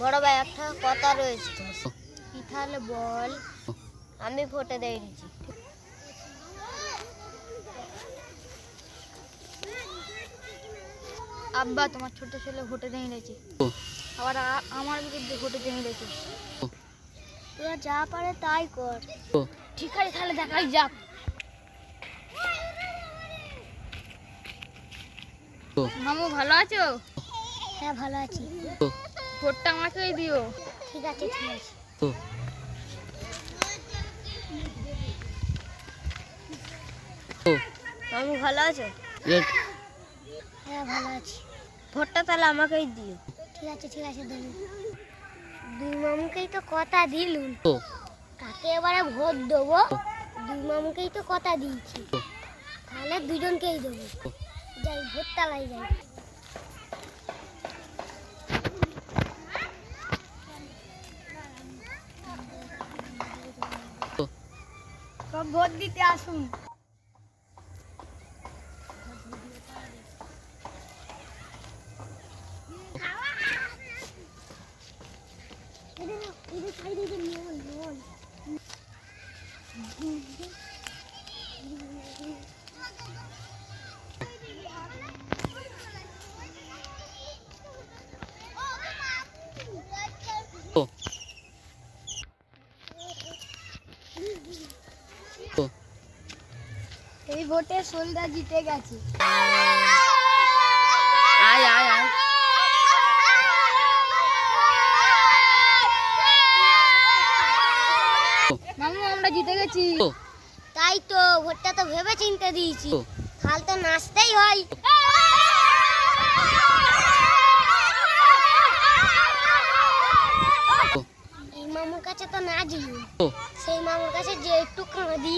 বড় ভাই একটা কথা রয়েছে, তাহলে বল। আমি ভোটে দিয়ে দিচ্ছি। আব্বা তোমার ছোট ছেলে ভোটে দিয়ে দিয়েছে, আবার আমার বিরুদ্ধে ভোটে দিয়ে দিয়েছে। তোরা যা পারে তাই কর। ঠিক আছে তাহলে দেখাই যাক। মামু ভালো আছো? হ্যাঁ ভালো আছি। ভোটটা আমাকেই দিও। ঠিক আছে ঠিক আছে। মামু ভালো আছো? হ্যাঁ ভালো আছি। ভোটটা তাহলে আমাকেই দিও। ঠিক আছে ঠিক আছে দেবো। দুই মামুকেই তো কথা দিলুম, কাকে এবারে ভোট দেবো? দুই মামুকেই তো কথা দিয়েছি, তাহলে দুজনকেই দেবো। যাই ভোট তালাই যাই। সব ভোট দিতে আসুন। এই ভোটে সোলদা জিতে গেছে। আয় আয় আয়। মামু আমরা জিতে গেছি। তাই তো, ভোটটা তো ভেবে চিন্তে দিয়েছি, কাল তো নাচতেই হয়। এই মামুর কাছে তো নাচি, সেই মামুর কাছে যে একটু কাঁদি